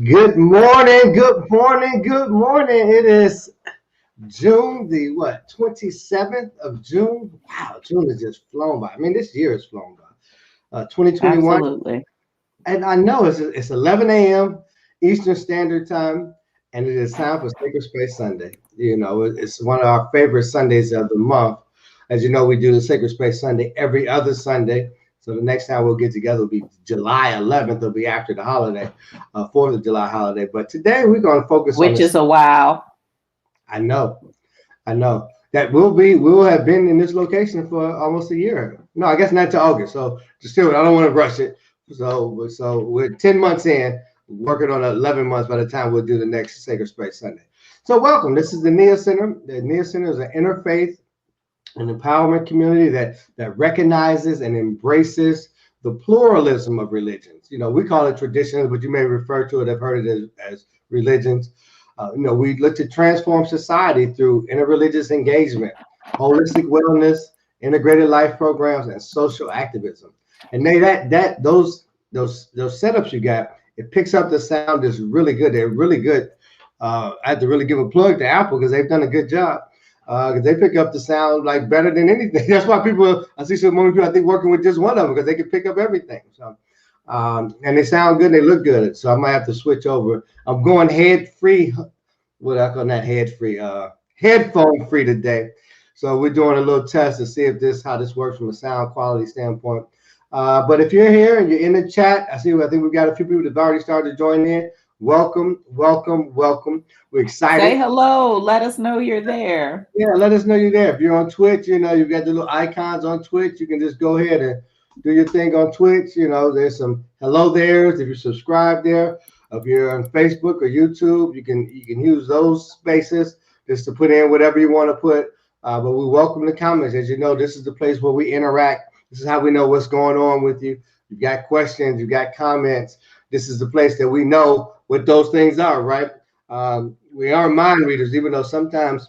Good morning, good morning, good morning. It is June the 27th of June. Wow, June has just flown by. I mean, this year has flown by. 2021. Absolutely. And I know it's 11 a.m. Eastern Standard Time, and it is time for Sacred Space Sunday. It's one of our favorite Sundays of the month. As you know, we do the Sacred Space Sunday every other Sunday. So the next time we'll get together will be July 11th. It'll be after the holiday, 4th of July holiday. But today we're going to focus on Which this. is a wow. I know, I know that we'll have been in this location for almost a year. No, I guess not to August. So just still, I don't want to rush it. So we're 10 months in, working on 11 months by the time we'll do the next Sacred Space Sunday. So welcome. This is the Niyah Center. The Niyah Center is an interfaith and empowerment community that recognizes and embraces the pluralism of religions. We call it traditions, but you may refer to it, I've heard it as religions. We look to transform society through interreligious engagement, holistic wellness, integrated life programs, and social activism. And those setups you got, it picks up the sound is really good. They're really good. I have to really give a plug to Apple because they've done a good job. Because they pick up the sound like better than anything. That's why I see so many people, I think, working with just one of them because they can pick up everything. So, and they sound good, and they look good. So I might have to switch over. I'm going head free. What I call that head free, headphone free today. So we're doing a little test to see if how this works from a sound quality standpoint. But if you're here and you're in the chat, I think we've got a few people that have already started to join in. Welcome, welcome, welcome. We're excited. Say hello. Let us know you're there. Yeah, let us know you're there. If you're on Twitch, you've got the little icons on Twitch. You can just go ahead and do your thing on Twitch. There's some hello there's if you subscribe there. If you're on Facebook or YouTube, you can use those spaces just to put in whatever you want to put. But we welcome the comments. As you know, this is the place where we interact. This is how we know what's going on with you. You've got questions, you've got comments. This is the place that we know what those things are, right? We are mind readers, even though sometimes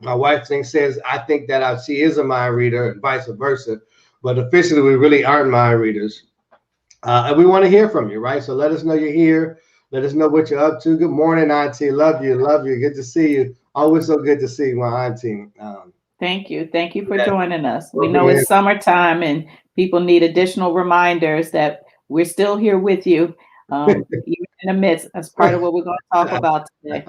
my wife says I think that she is a mind reader and vice versa. But officially, we really aren't mind readers. And we want to hear from you, right? So let us know you're here. Let us know what you're up to. Good morning, Auntie. Love you. Love you. Good to see you. Always so good to see you, my Auntie. Thank you. Thank you for joining us. We know it's summertime and people need additional reminders that we're still here with you, even in the midst. That's part of what we're going to talk about today.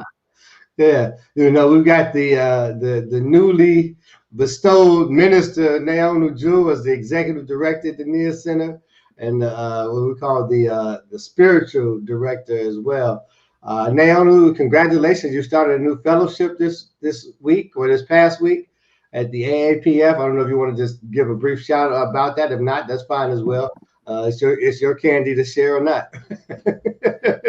Yeah, we've got the newly bestowed minister Neonu, Jewell, as the executive director at the Niyah Center, and what we call the spiritual director as well. Neonu, congratulations! You started a new fellowship this week or this past week at the AAPF. I don't know if you want to just give a brief shout out about that. If not, that's fine as well. It's your candy to share or not.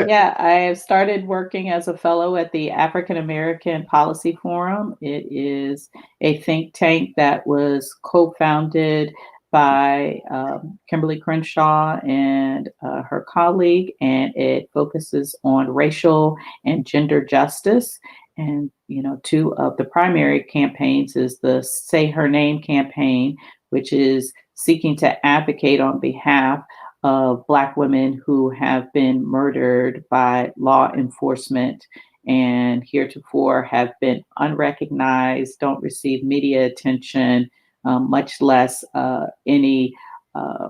Yeah, I have started working as a fellow at the African American Policy Forum. It is a think tank that was co-founded by Kimberly Crenshaw and her colleague, and it focuses on racial and gender justice. And, two of the primary campaigns is the Say Her Name campaign, which is seeking to advocate on behalf of Black women who have been murdered by law enforcement and heretofore have been unrecognized, don't receive media attention, much less any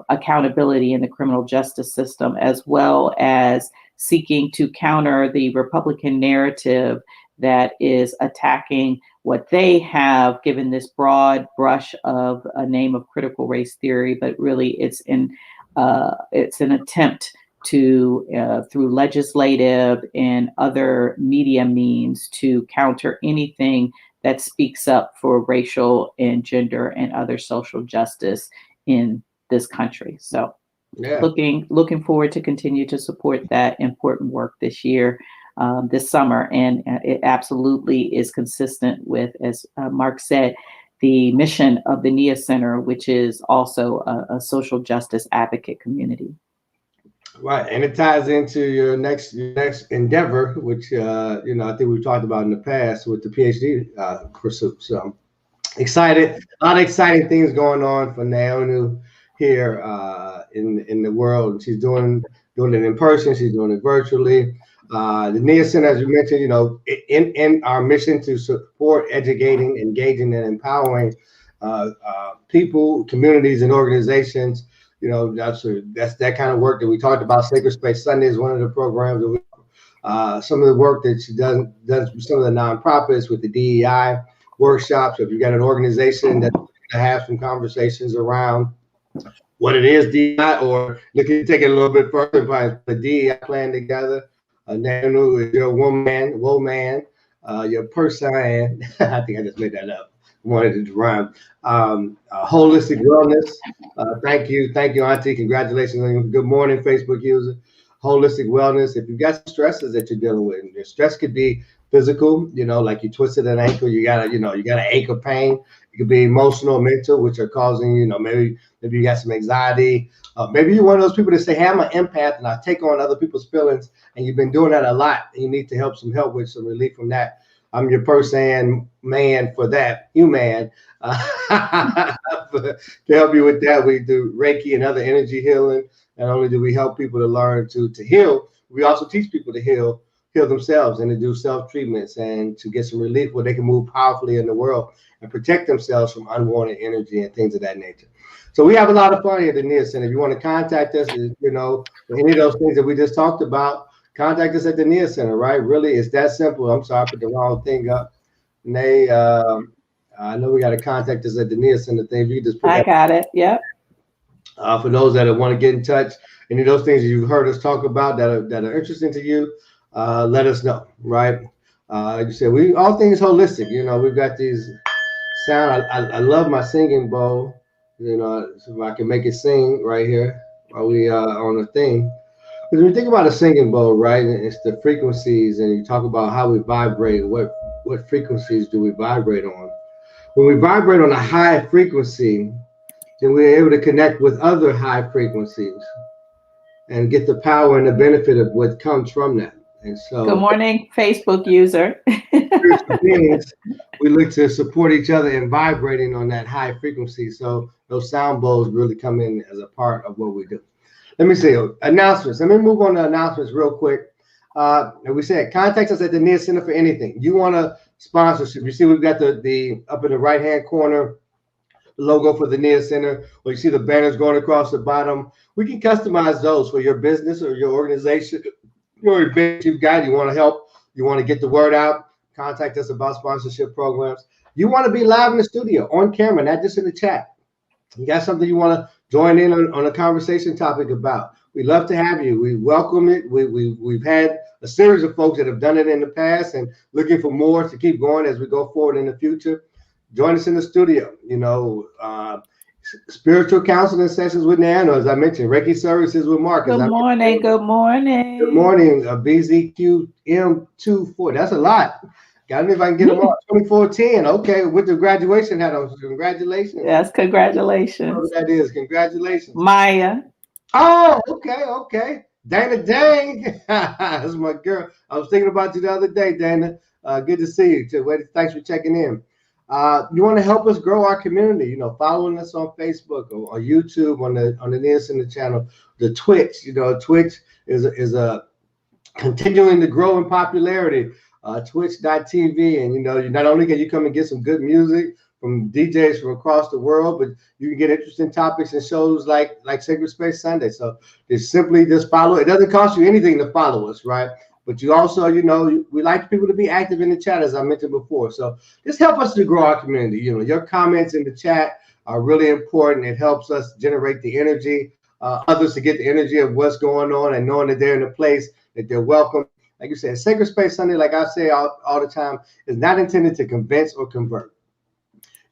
accountability in the criminal justice system, as well as seeking to counter the Republican narrative that is attacking what they have given this broad brush of a name of critical race theory, but really it's an attempt to, through legislative and other media means, to counter anything that speaks up for racial and gender and other social justice in this country. So yeah. Looking forward to continue to support that important work this year. This summer, and it absolutely is consistent with, as Mark said, the mission of the Niyah Center, which is also a social justice advocate community. Right, and it ties into your next endeavor, which I think we've talked about in the past with the PhD pursuit. So excited, a lot of exciting things going on for Neonu here in the world. She's doing it in person. She's doing it virtually. The Niyah Center, as you mentioned, in our mission to support, educating, engaging, and empowering people, communities, and organizations. That's that kind of work that we talked about. Sacred Space Sunday is one of the programs that we. Some of the work that she does with some of the nonprofits with the DEI workshops. If you've got an organization that's going to have some conversations around what it is DEI, or looking to take it a little bit further and put the DEI plan together. Neonu is your woman, your person. I think I just made that up. Wanted it to rhyme. Holistic wellness. Thank you, Auntie. Congratulations on your good morning, Facebook user. Holistic wellness. If you've got some stresses that you're dealing with, your stress could be physical, like you twisted an ankle, you got an ankle pain. It could be emotional, mental, which are causing, maybe you got some anxiety. Maybe you're one of those people that say, hey, I'm an empath and I take on other people's feelings, and you've been doing that a lot. And you need to help with some relief from that. I'm your person, man, for that, human. To help you with that, we do Reiki and other energy healing. Not only do we help people to learn to heal, we also teach people to heal themselves and to do self-treatments and to get some relief where they can move powerfully in the world and protect themselves from unwanted energy and things of that nature. So we have a lot of fun here at the Niyah Center. If you want to contact us, for any of those things that we just talked about, contact us at the Niyah Center, right? Really, it's that simple. I'm sorry, I put the wrong thing up. Nay, I know we got to contact us at the Niyah Center thing. You just put I got it. Yep. For those that want to get in touch, any of those things you've heard us talk about that are interesting to you, let us know, right? Like you said, all things holistic. We've got these sound. I love my singing bowl. So if I can make it sing right here while we on the thing. Because when you think about a singing bowl, right, it's the frequencies, and you talk about how we vibrate. What frequencies do we vibrate on? When we vibrate on a high frequency, then we're able to connect with other high frequencies and get the power and the benefit of what comes from that. And so, good morning, Facebook user. We look to support each other in vibrating on that high frequency. So those sound bowls really come in as a part of what we do. Let me see announcements. Let me move on to announcements real quick. And we said contact us at the Niyah Center for anything. You want a sponsorship? You see, we've got the up in the right hand corner logo for the Niyah Center, or you see the banners going across the bottom. We can customize those for your business or your organization, your event you've got. You want to help, you want to get the word out, contact us about sponsorship programs. You want to be live in the studio, on camera, not just in the chat. You got something you want to join in on a conversation topic about. We'd love to have you. We welcome it. We've had a series of folks that have done it in the past and looking for more to keep going as we go forward in the future. Join us in the studio, spiritual counseling sessions with Neonu, as I mentioned, Reiki services with Mark. Good morning. Good morning. Good morning. BZQM24. That's a lot. Got me if I can get them all. 2410. Okay, with the graduation hat on. Congratulations. Yes, congratulations. Whatever that is. Congratulations. Maya. Oh, okay. Dana Dang. That's my girl. I was thinking about you the other day, Dana. Good to see you. Thanks for checking in. You want to help us grow our community, following us on Facebook or YouTube on the Niyah Center channel, the Twitch, Twitch is a continuing to grow in popularity, twitch.tv. And, you not only can you come and get some good music from DJs from across the world, but you can get interesting topics and shows like Sacred Space Sunday. So simply just follow. It doesn't cost you anything to follow us, right? But you also, we like people to be active in the chat, as I mentioned before. So just help us to grow our community. Your comments in the chat are really important. It helps us generate the energy, others to get the energy of what's going on and knowing that they're in a place, that they're welcome. Like you said, Sacred Space Sunday, like I say all the time, is not intended to convince or convert.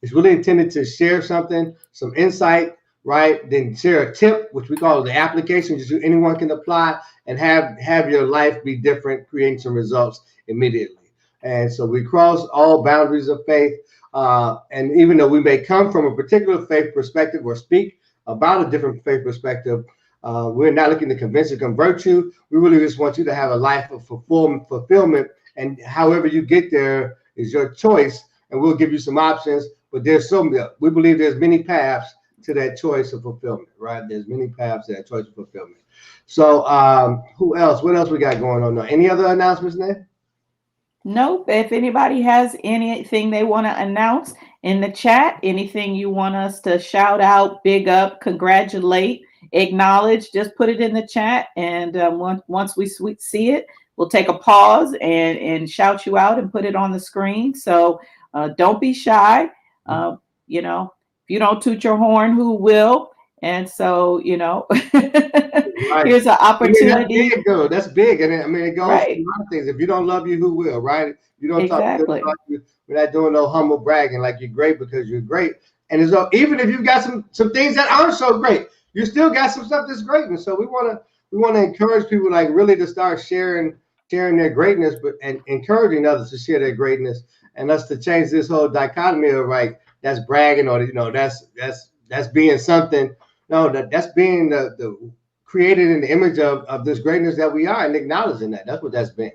It's really intended to share something, some insight, right? Then share a tip, which we call the application, which anyone can apply and have your life be different, creating some results immediately. And so we cross all boundaries of faith. And even though we may come from a particular faith perspective or speak about a different faith perspective, we're not looking to convince or convert you. We really just want you to have a life of fulfillment. And however you get there is your choice. And we'll give you some options. But we believe there's many paths to that choice of fulfillment, right? There's many paths to that choice of fulfillment. So who else? What else we got going on now? Any other announcements, Nate? Nope. If anybody has anything they want to announce in the chat, anything you want us to shout out, big up, congratulate, acknowledge, just put it in the chat. And once we see it, we'll take a pause and shout you out and put it on the screen. So don't be shy. You know, if you don't toot your horn, who will? And so, you know, Right. here's an opportunity. I mean, that's big, though. That's big. And I mean, it goes Right. to a lot of things. If you don't love you, who will, right? You don't Exactly. talk about you. We're not doing no humble bragging like you're great because you're great. And it's, even if you've got some things that aren't so great, you still got some stuff that's great. And so we want to encourage people like really to start sharing their greatness, and encouraging others to share their greatness, and us to change this whole dichotomy of like that's bragging, or that's being something. No, that's being the created in the image of this greatness that we are, and acknowledging that. That's what that's been.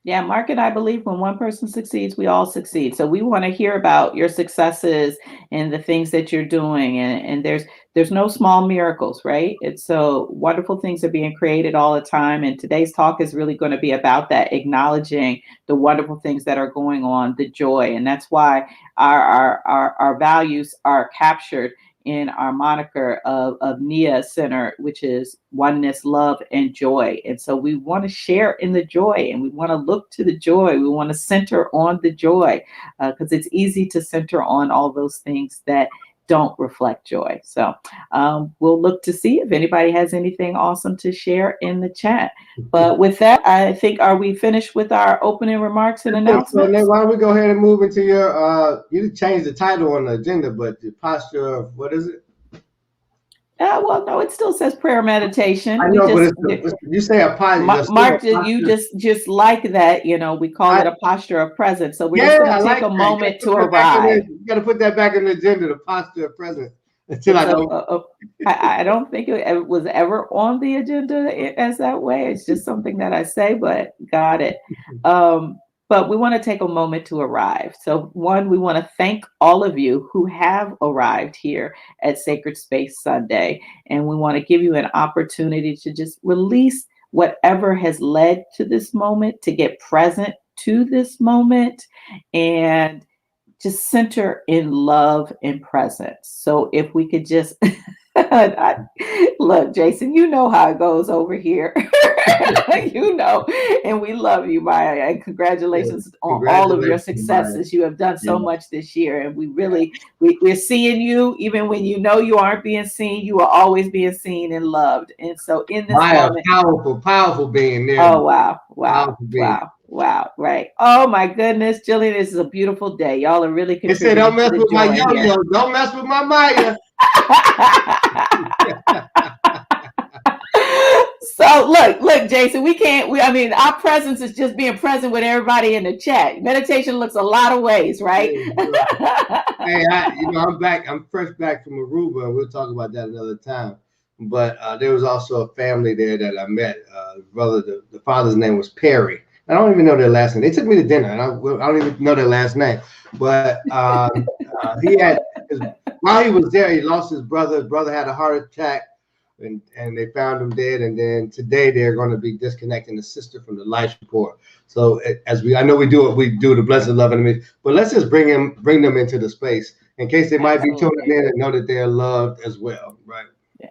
Yeah, Mark and I believe when one person succeeds, we all succeed. So we want to hear about your successes and the things that you're doing. And there's no small miracles, right? It's so wonderful things are being created all the time. And today's talk is really going to be about that, acknowledging the wonderful things that are going on, the joy. And that's why our values are captured in our moniker of Niyah Center, which is oneness, love, and joy. And so we want to share in the joy, and we want to look to the joy. We want to center on the joy, because it's easy to center on all those things that don't reflect joy. So we'll look to see if anybody has anything awesome to share in the chat. But with that, I think, are we finished with our opening remarks and announcements? So then why don't we go ahead and move into your, you changed the title on the agenda, but the posture of, what is it? Well, no, it still says prayer meditation. I know, but you say a posture. Mark, you just like that, you know, we call it a posture of presence. So we're just going to take a moment to arrive. You got to put that back in the agenda, the posture of presence. Until I don't think it was ever on the agenda as that way. It's just something that I say, but got it. But we want to take a moment to arrive. So one, we want to thank all of you who have arrived here at Sacred Space Sunday. And we want to give you an opportunity to just release whatever has led to this moment, to get present to this moment, and just center in love and presence. So if we could just look, Jason, you know how it goes over here. You know, and we love you, Maya, and congratulations on all of your successes. Maya. You have done so much this year, and we really we're seeing you even when you know you aren't being seen. You are always being seen and loved. And so in this moment, powerful being there. Oh wow, right. Oh my goodness, Jillian, this is a beautiful day. Y'all are really contributing. Don't mess with my yo-yo. Don't mess with my Maya. So look, Jason, I mean, our presence is just being present with everybody in the chat. Meditation looks a lot of ways, right? Hey, I'm back. I'm fresh back from Aruba, and we'll talk about that another time. But there was also a family there that I met. The father's name was Perry. I don't even know their last name. They took me to dinner, and I don't even know their last name. But while he was there, he lost his brother. His brother had a heart attack, and they found him dead. And then today they're going to be disconnecting the sister from the life support. So I know we do what we do, the blessed love enemy, but let's just bring them into the space in case they might be tuning in and know that they're loved as well, right?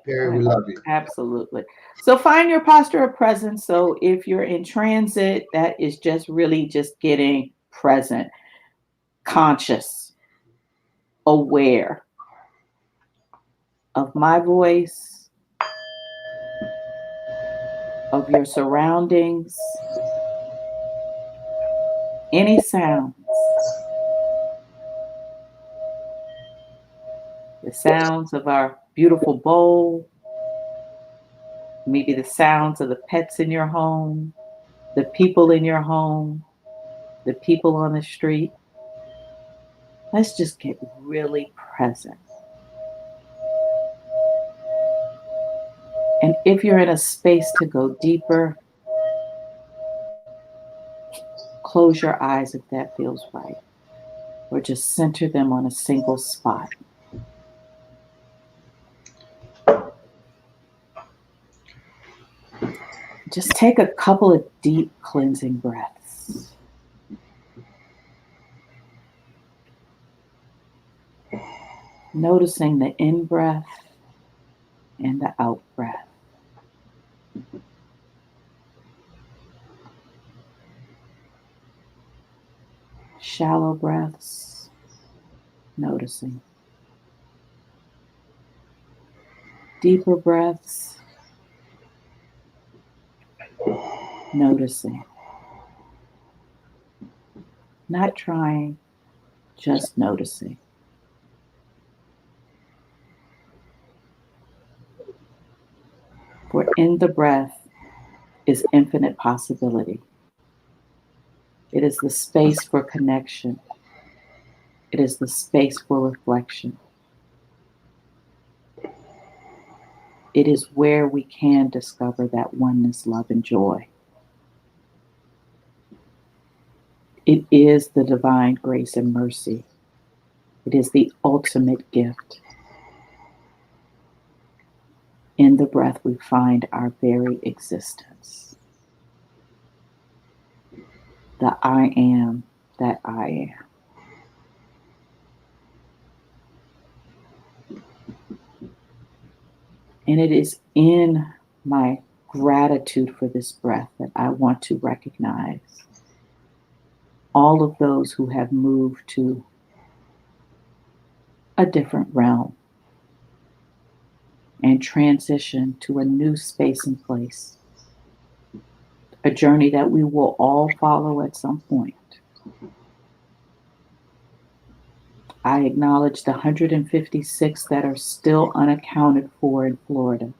Perry, we love you. Absolutely. So find your posture of presence. So if you're in transit, that is just really just getting present, conscious, aware of my voice, of your surroundings, any sounds, the sounds of our beautiful bowl, maybe the sounds of the pets in your home, the people in your home, the people on the street. Let's just get really present. And if you're in a space to go deeper, close your eyes if that feels right, or just center them on a single spot. Just take a couple of deep cleansing breaths. Noticing the in-breath and the out-breath. Shallow breaths, noticing. Deeper breaths, noticing. Not trying, just noticing. For in the breath is infinite possibility. It is the space for connection. It is the space for reflection. It is where we can discover that oneness, love, and joy. It is the divine grace and mercy. It is the ultimate gift. In the breath, we find our very existence. The I am that I am. And it is in my gratitude for this breath that I want to recognize all of those who have moved to a different realm and transition to a new space and place. A journey that we will all follow at some point. I acknowledge the 156 that are still unaccounted for in Florida.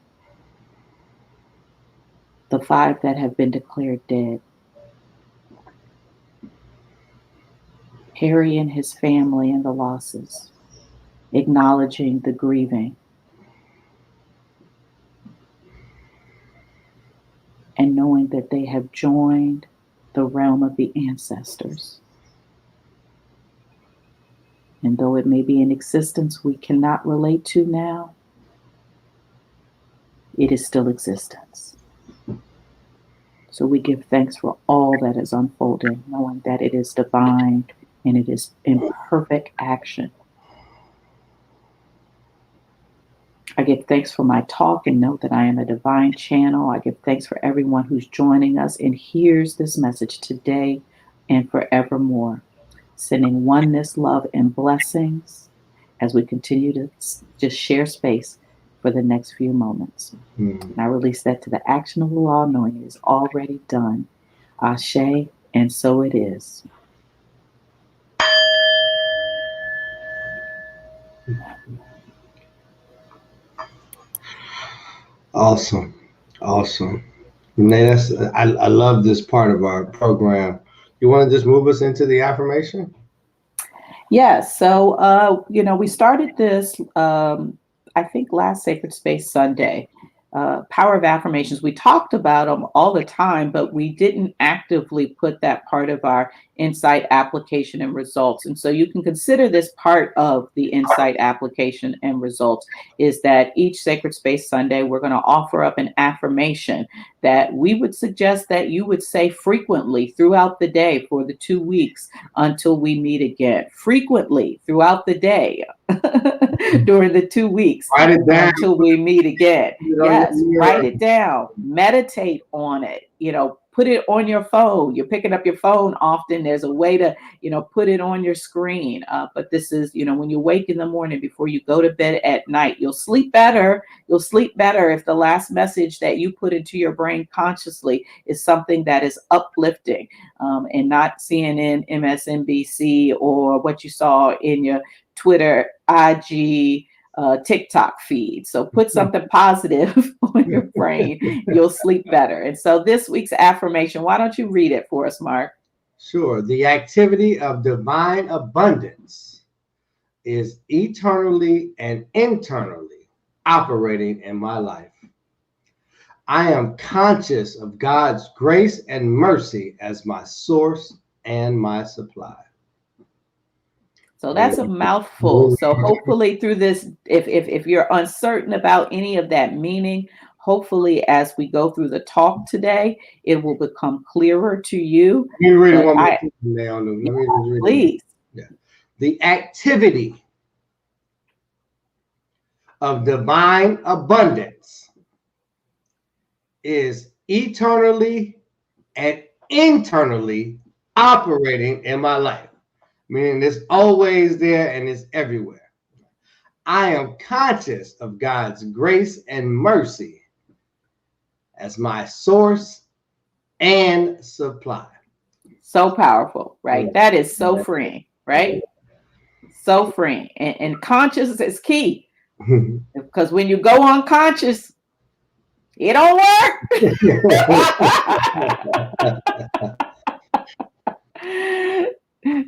The 5 that have been declared dead. Harry and his family and the losses. Acknowledging the grieving. And knowing that they have joined the realm of the ancestors. And though it may be an existence we cannot relate to now, it is still existence. So we give thanks for all that is unfolding, knowing that it is divine and it is in perfect action. I give thanks for my talk and know that I am a divine channel. I give thanks for everyone who's joining us and hears this message today and forevermore. Sending oneness, love, and blessings as we continue to just share space for the next few moments. And I release that to the action of the law, knowing it is already done. Ashe, and so it is. Awesome. Renee, I love this part of our program. You want to just move us into the affirmation? Yes. So, we started this, I think last Sacred Space Sunday, Power of Affirmations. We talked about them all the time, but we didn't actively put that part of our insight application and results. And so you can consider this part of the insight application and results is that each Sacred Space Sunday, we're going to offer up an affirmation that we would suggest that you would say frequently throughout the day for the 2 weeks until we meet again. Frequently throughout the day during the 2 weeks Write it down until we meet again. Yes, write it down, meditate on it, put it on your phone. You're picking up your phone often. There's a way to, put it on your screen. But this is, when you wake in the morning before you go to bed at night, you'll sleep better. You'll sleep better if the last message that you put into your brain consciously is something that is uplifting and not CNN, MSNBC, or what you saw in your Twitter, IG, TikTok feed. So put something positive on your brain. You'll sleep better. And so this week's affirmation, why don't you read it for us, Mark? Sure. The activity of divine abundance is eternally and internally operating in my life. I am conscious of God's grace and mercy as my source and my supply. So that's a mouthful. So hopefully through this, if you're uncertain about any of that meaning, hopefully as we go through the talk today, it will become clearer to you. Let me read it one more time, Neonu. Let me just read please. it. Yeah. The activity of divine abundance is eternally and internally operating in my life, meaning it's always there and it's everywhere. I am conscious of God's grace and mercy as my source and supply. So powerful, right? That is so freeing, right? So freeing. And conscious is key. Because when you go unconscious, it don't work.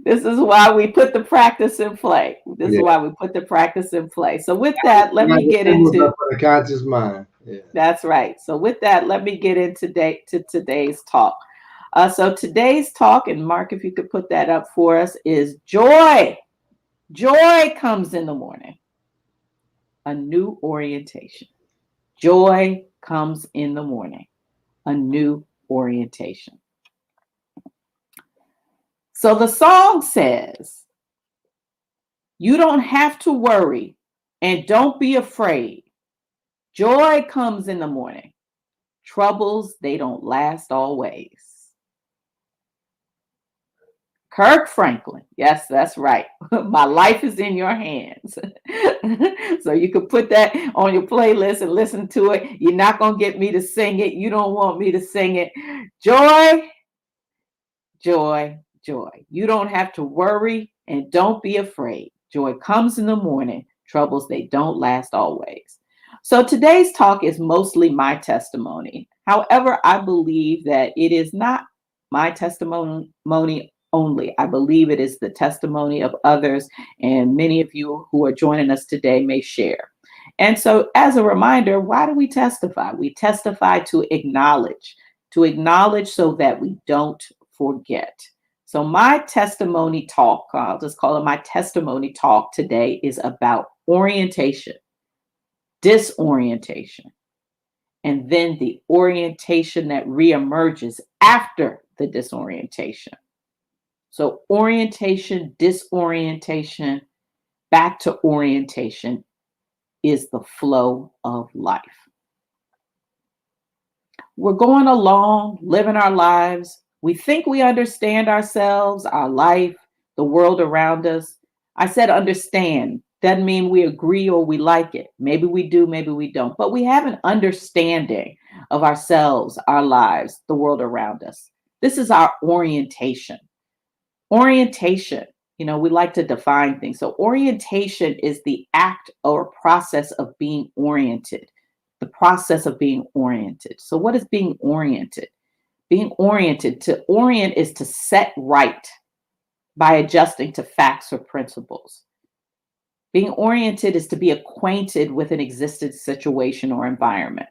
This is why we put the practice in play. This is why we put the practice in play. So with that, let me get into the conscious mind. Yeah. That's right. So with that, let me get into today's talk. So today's talk, and Mark, if you could put that up for us, is joy. Joy comes in the morning. A new orientation. Joy comes in the morning. A new orientation. So the song says, you don't have to worry and don't be afraid. Joy comes in the morning. Troubles, they don't last always. Kirk Franklin. Yes, that's right. My life is in your hands. So you can put that on your playlist and listen to it. You're not going to get me to sing it. You don't want me to sing it. Joy, joy, joy. You don't have to worry and don't be afraid. Joy comes in the morning. Troubles, they don't last always. So today's talk is mostly my testimony. However, I believe that it is not my testimony only. I believe it is the testimony of others, and many of you who are joining us today may share. And so as a reminder, why do we testify? We testify to acknowledge so that we don't forget. So my testimony talk, I'll just call it my testimony talk today, is about orientation, disorientation, and then the orientation that reemerges after the disorientation. So orientation, disorientation, back to orientation is the flow of life. We're going along, living our lives. We think we understand ourselves, our life, the world around us. I said understand. Doesn't mean we agree or we like it. Maybe we do, maybe we don't. But we have an understanding of ourselves, our lives, the world around us. This is our orientation. Orientation, we like to define things. So orientation is the act or process of being oriented, the process of being oriented. So what is being oriented? Being oriented, to orient is to set right by adjusting to facts or principles. Being oriented is to be acquainted with an existing situation or environment.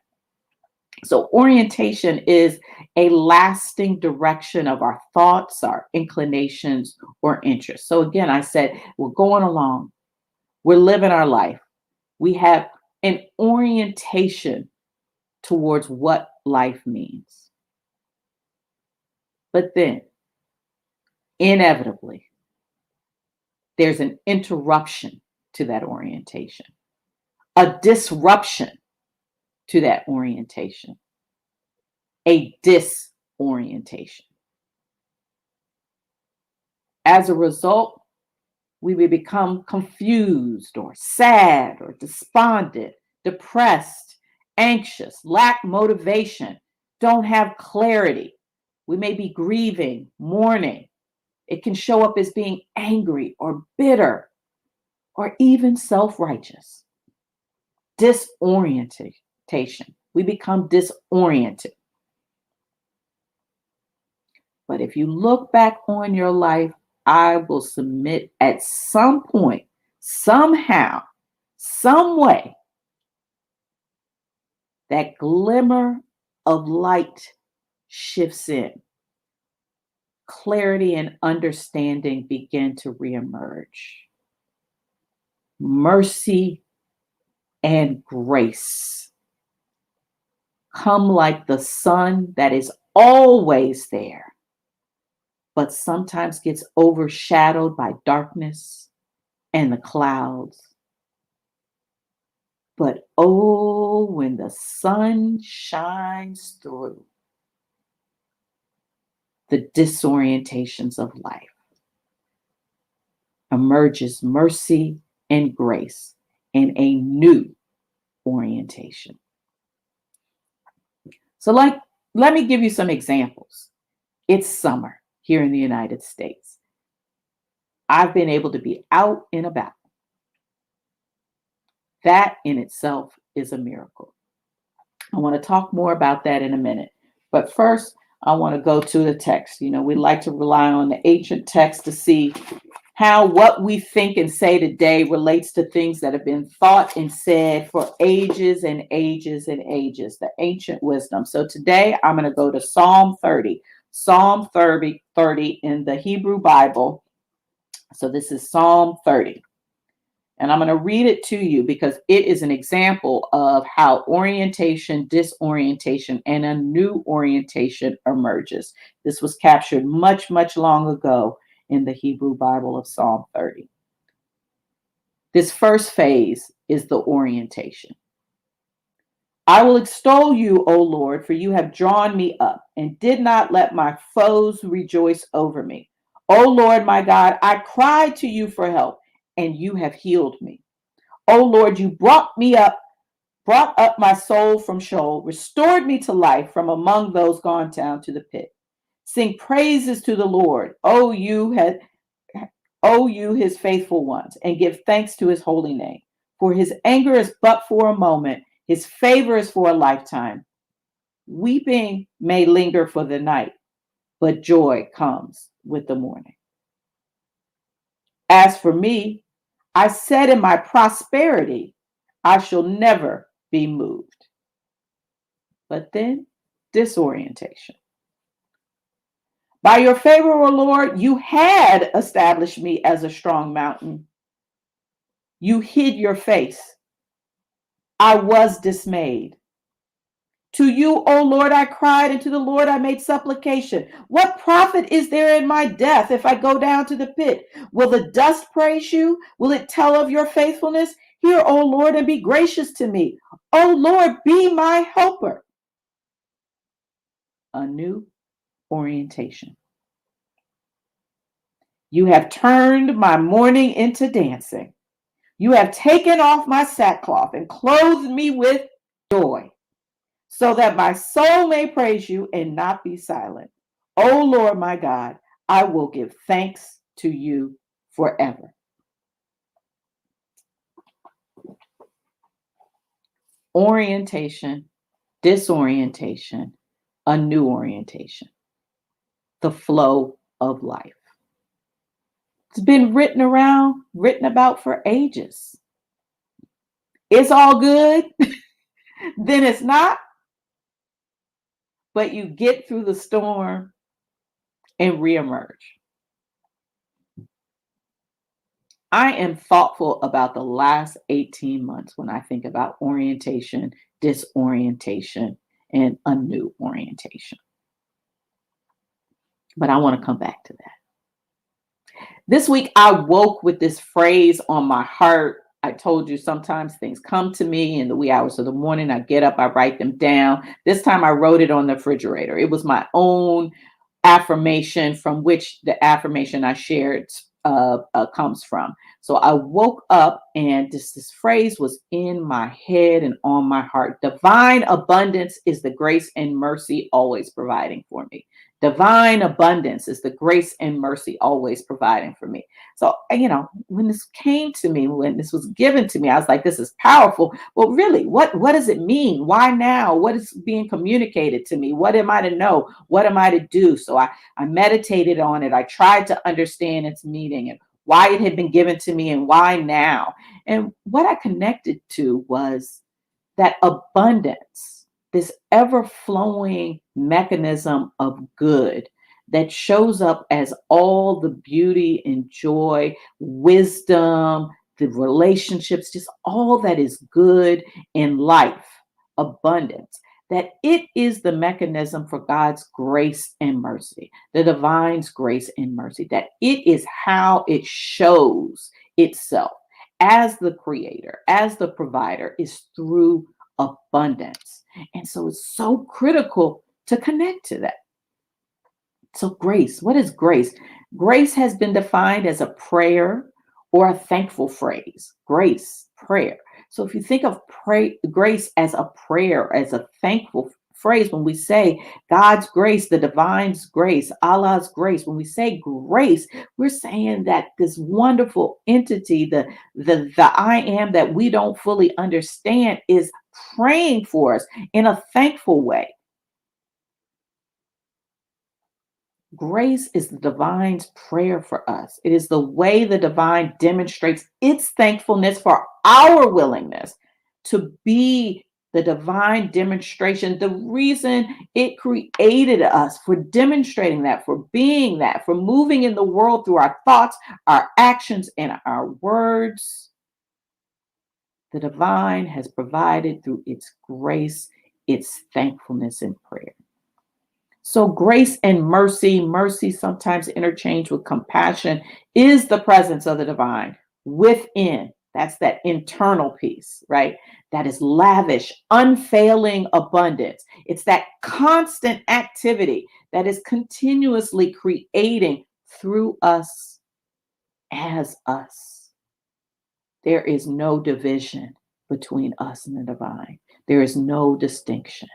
So orientation is a lasting direction of our thoughts, our inclinations, or interests. So again, I said, we're going along. We're living our life. We have an orientation towards what life means. But then, inevitably, there's an interruption to that orientation, a disruption to that orientation, a disorientation. As a result, we may become confused or sad or despondent, depressed, anxious, lack motivation, don't have clarity. We may be grieving, mourning. It can show up as being angry or bitter or even self-righteous. Disorientation. We become disoriented. But if you look back on your life, I will submit at some point, somehow, some way, that glimmer of light shifts in. Clarity and understanding begin to reemerge. Mercy and grace come like the sun that is always there, but sometimes gets overshadowed by darkness and the clouds. But oh, when the sun shines through the disorientations of life, emerges mercy and grace and a new orientation. So let me give you some examples. It's summer here in the United States. I've been able to be out and about. That in itself is a miracle. I want to talk more about that in a minute. But first, I want to go to the text. You know, we like to rely on the ancient text to see how what we think and say today relates to things that have been thought and said for ages and ages and ages, the ancient wisdom. So today I'm going to go to Psalm 30. Psalm 30 in the Hebrew Bible. So this is Psalm 30. And I'm going to read it to you because it is an example of how orientation, disorientation, and a new orientation emerges. This was captured much, much long ago in the Hebrew Bible of Psalm 30. This first phase is the orientation. I will extol you, O Lord, for you have drawn me up and did not let my foes rejoice over me. O Lord, my God, I cried to you for help, and you have healed me. O Lord, you brought up my soul from Sheol, restored me to life from among those gone down to the pit. Sing praises to the Lord, O you his faithful ones, and give thanks to his holy name. For his anger is but for a moment, his favor is for a lifetime. Weeping may linger for the night, but joy comes with the morning. As for me, I said in my prosperity, I shall never be moved. But then, disorientation. By your favor, O Lord, you had established me as a strong mountain. You hid your face. I was dismayed. To you, O Lord, I cried, and to the Lord I made supplication. What profit is there in my death if I go down to the pit? Will the dust praise you? Will it tell of your faithfulness? Hear, O Lord, and be gracious to me. O Lord, be my helper. A new orientation. You have turned my mourning into dancing. You have taken off my sackcloth and clothed me with joy, so that my soul may praise you and not be silent. O Lord, my God, I will give thanks to you forever. Orientation, disorientation, a new orientation. The flow of life. It's been written about for ages. It's all good, then it's not. But you get through the storm and reemerge. I am thoughtful about the last 18 months when I think about orientation, disorientation, and a new orientation. But I want to come back to that. This week, I woke with this phrase on my heart. I told you sometimes things come to me in the wee hours of the morning. I get up, I write them down. This time I wrote it on the refrigerator. It was my own affirmation from which the affirmation I shared comes from. So I woke up and this phrase was in my head and on my heart. Divine abundance is the grace and mercy always providing for me. Divine abundance is the grace and mercy always providing for me. So, when this came to me, when this was given to me, I was like, this is powerful. Well, really, what does it mean? Why now? What is being communicated to me? What am I to know? What am I to do? So I meditated on it. I tried to understand its meaning and why it had been given to me and why now. And what I connected to was that abundance, this ever-flowing mechanism of good that shows up as all the beauty and joy, wisdom, the relationships, just all that is good in life, abundance. that it is the mechanism for God's grace and mercy, the divine's grace and mercy, that it is how it shows itself as the creator, as the provider, is through abundance. And so it's so critical to connect to that. So grace, what is grace? Grace has been defined as a prayer or a thankful phrase. Grace, prayer. So if you think of grace as a prayer, as a thankful phrase, when we say God's grace, the divine's grace, Allah's grace, when we say grace, we're saying that this wonderful entity, the I am that we don't fully understand, is praying for us in a thankful way. Grace is the divine's prayer for us. It is the way the divine demonstrates its thankfulness for our willingness to be the divine demonstration, the reason it created us, for demonstrating that, for being that, for moving in the world through our thoughts, our actions, and our words. The divine has provided through its grace, its thankfulness and prayer. So grace and mercy, mercy sometimes interchanged with compassion, is the presence of the divine within. That's that internal piece, right? That is lavish, unfailing abundance. It's that constant activity that is continuously creating through us as us. There is no division between us and the divine. There is no distinction.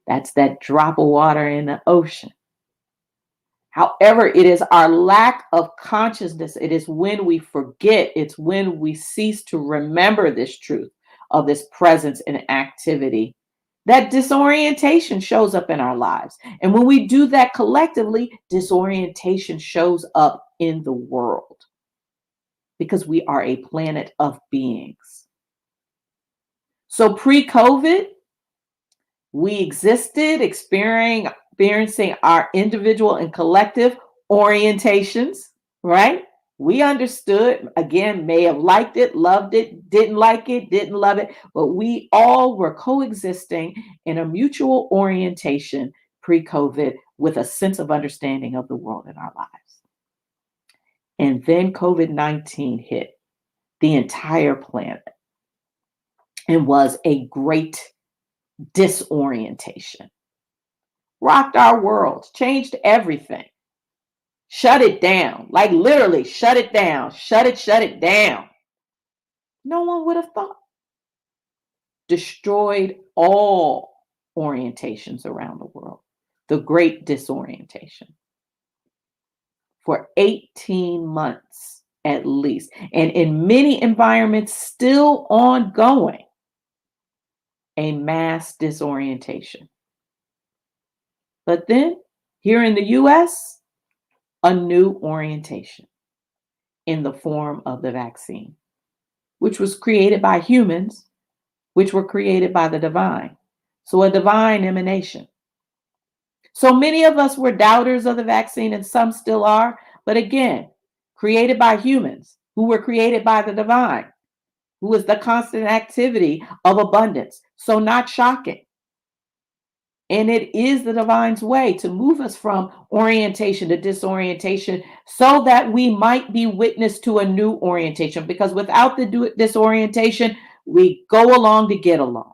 That's that drop of water in the ocean. However, it is our lack of consciousness. It is when we forget. It's when we cease to remember this truth of this presence and activity that disorientation shows up in our lives. And when we do that collectively, disorientation shows up in the world because we are a planet of beings. So pre-COVID, we existed, experiencing our individual and collective orientations, right? We understood, again, may have liked it, loved it, didn't like it, didn't love it, but we all were coexisting in a mutual orientation pre-COVID with a sense of understanding of the world in our lives. And then COVID-19 hit the entire planet and was a great disorientation. Rocked our world, changed everything, shut it down, like literally shut it down, shut it down. No one would have thought. Destroyed all orientations around the world. The great disorientation. For 18 months at least, and in many environments still ongoing, a mass disorientation. But then, here in the US, a new orientation in the form of the vaccine, which was created by humans, which were created by the divine. So a divine emanation. So many of us were doubters of the vaccine, and some still are. But again, created by humans who were created by the divine, who is the constant activity of abundance. So not shocking. And it is the divine's way to move us from orientation to disorientation so that we might be witness to a new orientation. Because without the disorientation, we go along to get along.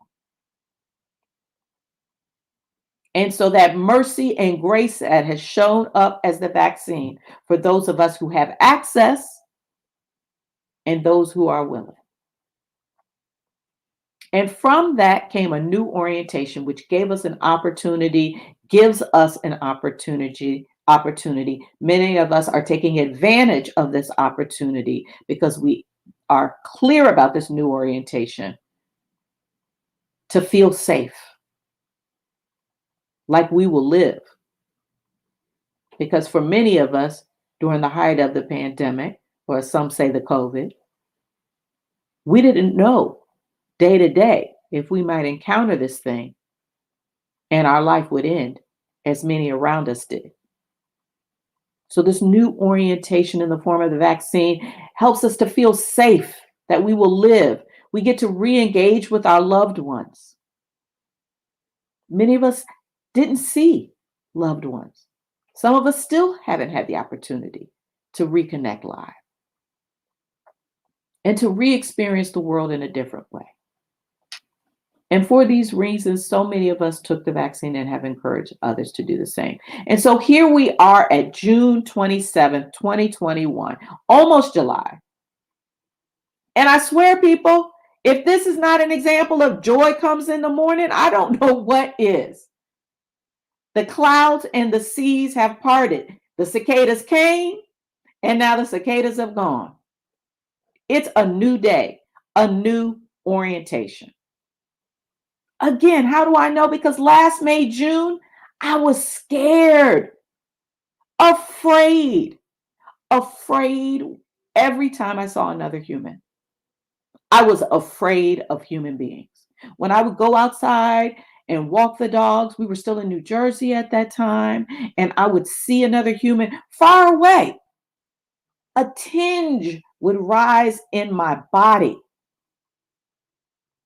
And so that mercy and grace that has shown up as the vaccine for those of us who have access and those who are willing. And from that came a new orientation, which gave us an opportunity, gives us an opportunity. Many of us are taking advantage of this opportunity because we are clear about this new orientation to feel safe, like we will live. Because for many of us, during the height of the pandemic, or some say the COVID, we didn't know day to day if we might encounter this thing and our life would end as many around us did. So this new orientation in the form of the vaccine helps us to feel safe, that we will live. We get to re-engage with our loved ones. Many of us didn't see loved ones. Some of us still haven't had the opportunity to reconnect live and to re-experience the world in a different way. And for these reasons, so many of us took the vaccine and have encouraged others to do the same. And so here we are at June 27th, 2021, almost July. And I swear, people, if this is not an example of joy comes in the morning, I don't know what is. The clouds and the seas have parted. The cicadas came, and now the cicadas have gone. It's a new day, a new orientation. Again, how do I know? Because last May, June, I was scared, afraid every time I saw another human. I was afraid of human beings. When I would go outside and walk the dogs, we were still in New Jersey at that time, and I would see another human far away. A tinge would rise in my body.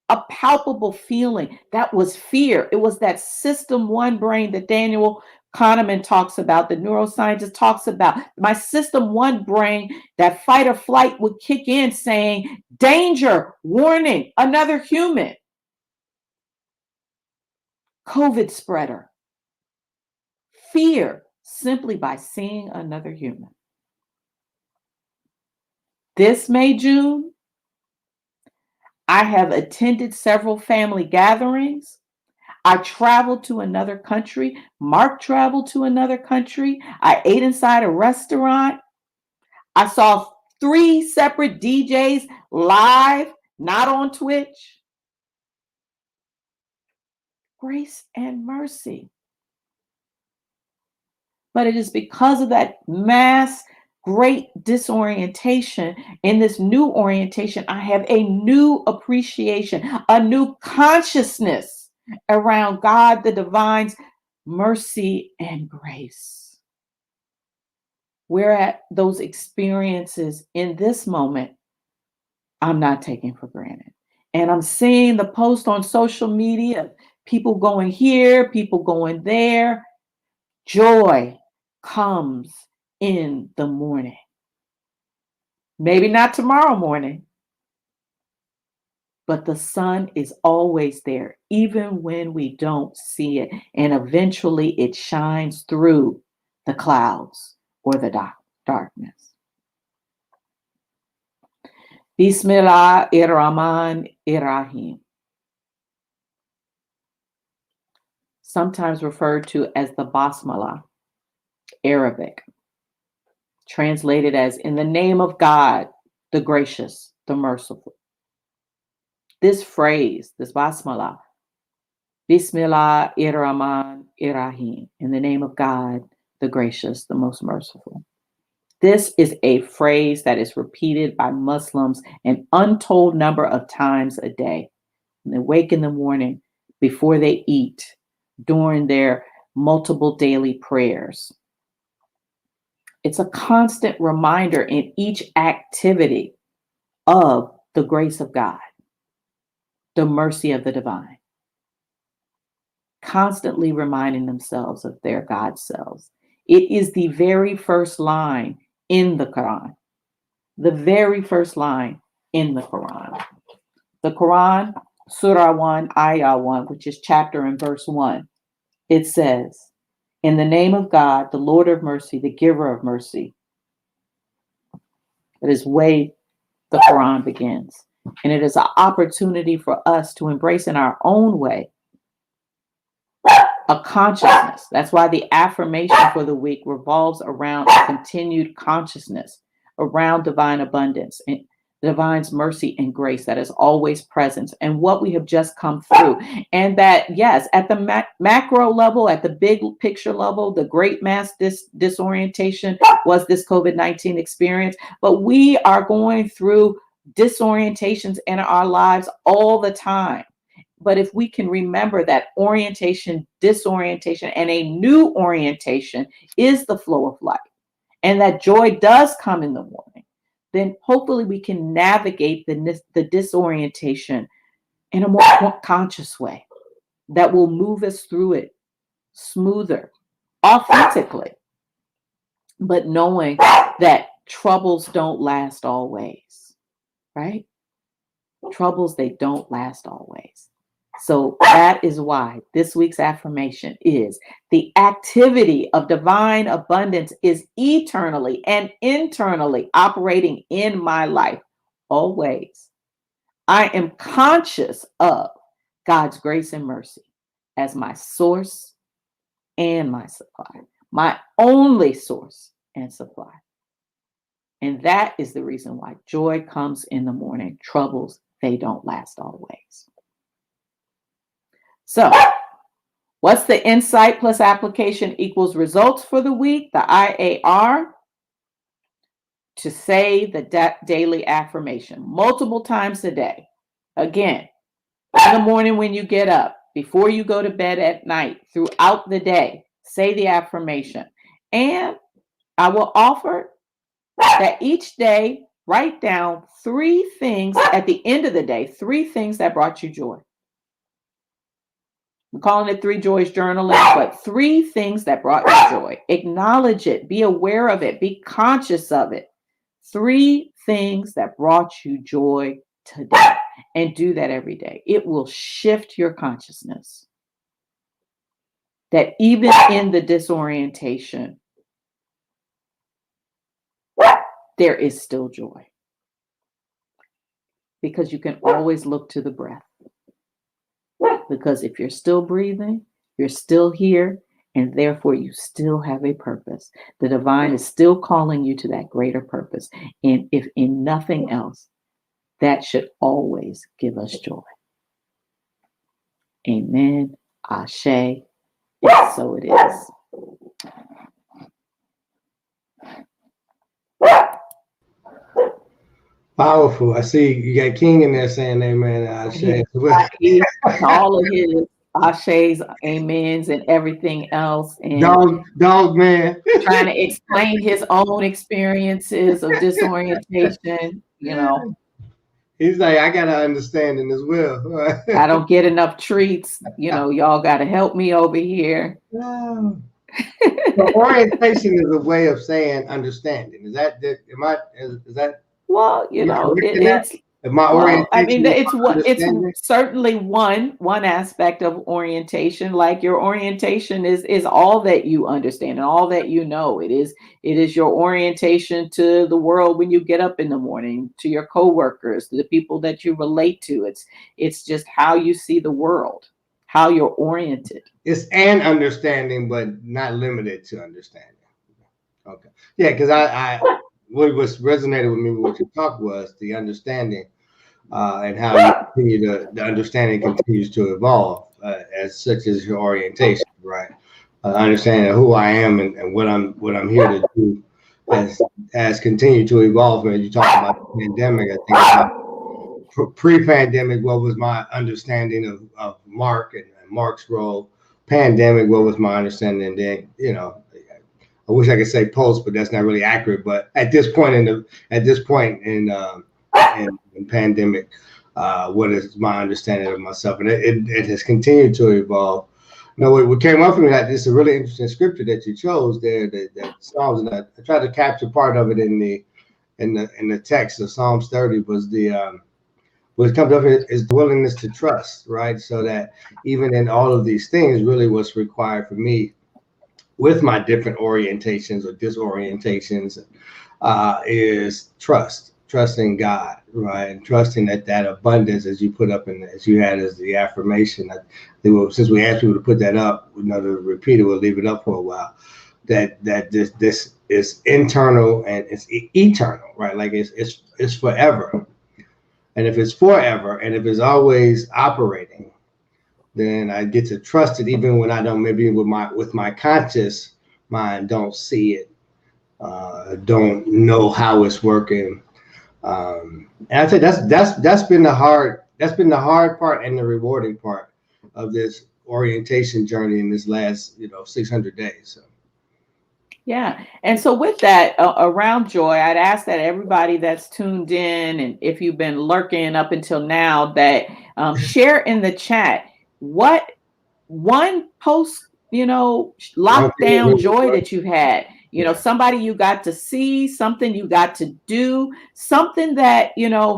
A palpable feeling. That was fear. It was that system one brain that Daniel Kahneman talks about, the neuroscientist talks about. My system one brain, that fight or flight would kick in saying, danger, warning, another human. COVID spreader. Fear simply by seeing another human. This May, June, I have attended several family gatherings. I traveled to another country. Mark traveled to another country. I ate inside a restaurant. I saw 3 separate DJs live, not on Twitch. Grace and mercy. But it is because of that mass great disorientation. In this new orientation, I have a new appreciation, a new consciousness around God, the divine's mercy and grace. Where at those experiences in this moment, I'm not taking for granted. And I'm seeing the post on social media, people going here, people going there. Joy comes in the morning. Maybe not tomorrow morning, but the sun is always there, even when we don't see it. And eventually it shines through the clouds or the darkness. Bismillahirrahmanirrahim. Sometimes referred to as the Basmala, Arabic. Translated as in the name of God, the gracious, the merciful. This phrase, this basmala, Bismillahirrahmanirrahim, in the name of God, the gracious, the most merciful. This is a phrase that is repeated by Muslims an untold number of times a day. When they wake in the morning, before they eat, during their multiple daily prayers. It's a constant reminder in each activity of the grace of God, the mercy of the divine. Constantly reminding themselves of their God selves. It is the very first line in the Quran. The very first line in the Quran. The Quran, Surah 1, Ayah 1, which is chapter and verse 1. It says, in the name of God, the Lord of mercy, the giver of mercy. It is way the Quran begins. And it is an opportunity for us to embrace in our own way a consciousness. That's why the affirmation for the week revolves around a continued consciousness around divine abundance and divine's mercy and grace that is always present and what we have just come through. And that, yes, at the macro level, at the big picture level, the great mass disorientation was this COVID-19 experience. But we are going through disorientations in our lives all the time. But if we can remember that orientation, disorientation, and a new orientation is the flow of life, and that joy does come in the morning, then hopefully we can navigate the disorientation in a more conscious way. that will move us through it smoother, authentically, but knowing that troubles don't last always, right? Troubles, they don't last always. So that is why this week's affirmation is: the activity of divine abundance is eternally and internally operating in my life always. I am conscious of God's grace and mercy as my source and my supply, my only source and supply. And that is the reason why joy comes in the morning. Troubles, they don't last always. So, what's the insight plus application equals results for the week? The IAR: to say the daily affirmation multiple times a day. Again, in the morning when you get up, before you go to bed at night, throughout the day, say the affirmation. And I will offer that each day, write down 3 things at the end of the day, 3 things that brought you joy. I'm calling it 3 Joys journaling, but 3 things that brought you joy. Acknowledge it, be aware of it, be conscious of it. 3 things that brought you joy today, and do that every day. It will shift your consciousness. That even in the disorientation, there is still joy. Because you can always look to the breath. Because if you're still breathing, you're still here, and therefore you still have a purpose. The divine is still calling you to that greater purpose. And if in nothing else, that should always give us joy. Amen. Ashe. And so it is. Powerful. I see you got King in there saying amen. Ashe. All of his Ashes, amens, and everything else. And dog man. trying to explain his own experiences of disorientation, you know. He's like, I got an understanding as well. I don't get enough treats. You know, y'all got to help me over here. So orientation is a way of saying understanding. Is that? Is that? Well, you know, it's. My orientation. I mean, it's certainly one aspect of orientation. Like your orientation is all that you understand and all that you know. It is your orientation to the world when you get up in the morning, to your coworkers, to the people that you relate to. It's just how you see the world, how you're oriented. It's an understanding, but not limited to understanding. Okay, yeah, because I what was resonated with me with what you talked was the understanding. And how you continue the understanding continues to evolve, as such as your orientation, right? Understanding who I am and what I'm here to do has continued to evolve. When you talk about the pandemic, I think about pre-pandemic, what was my understanding of Mark and Mark's role? Pandemic, what was my understanding? And then, you know, I wish I could say post, but that's not really accurate. But at this point in pandemic, what is my understanding of myself? And it has continued to evolve. You know, what came up for me, that this is a really interesting scripture that you chose there, that Psalms, and I tried to capture part of it in the text of Psalms 30 was what comes up is the willingness to trust, right? So that even in all of these things, really what's required for me with my different orientations or disorientations is trusting God, right? And trusting that abundance, as you put up as you had as the affirmation. Since we asked people to put that up, to repeat it, we'll leave it up for a while. That this is internal and it's eternal, right? Like it's forever. And if it's forever, and if it's always operating, then I get to trust it, even when I don't, maybe with my conscious mind, don't see it, don't know how it's working. And I say that's been the hard part and the rewarding part of this orientation journey in this last 600 days. So. Yeah. And so with that, around joy, I'd ask that everybody that's tuned in, and if you've been lurking up until now, that share in the chat, what one post, lockdown joy that you've had, somebody you got to see, something you got to do, something that,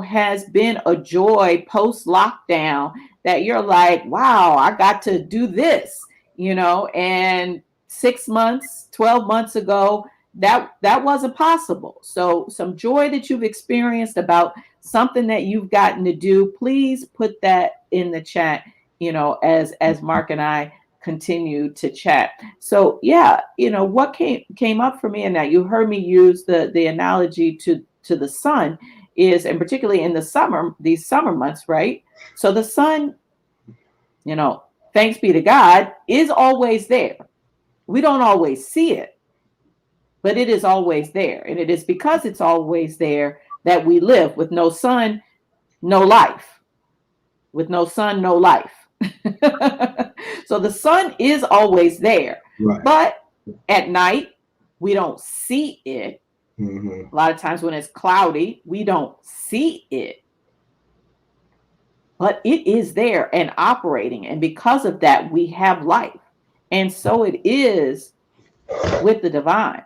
has been a joy post lockdown that you're like, wow, I got to do this, and 6 months, 12 months ago, that wasn't possible. So some joy that you've experienced about something that you've gotten to do, please put that in the chat, as Mark and I continue to chat. So yeah, what came up for me, and that you heard me use the analogy to the sun is, and particularly in the summer, these summer months, right? So the sun, thanks be to God, is always there. We don't always see it, but it is always there. And it is because it's always there that we live. With no sun, no life. With no sun, no life. So the sun is always there. Right. But at night, we don't see it. Mm-hmm. A lot of times when it's cloudy, we don't see it. But it is there and operating. And because of that, we have life. And so it is with the divine.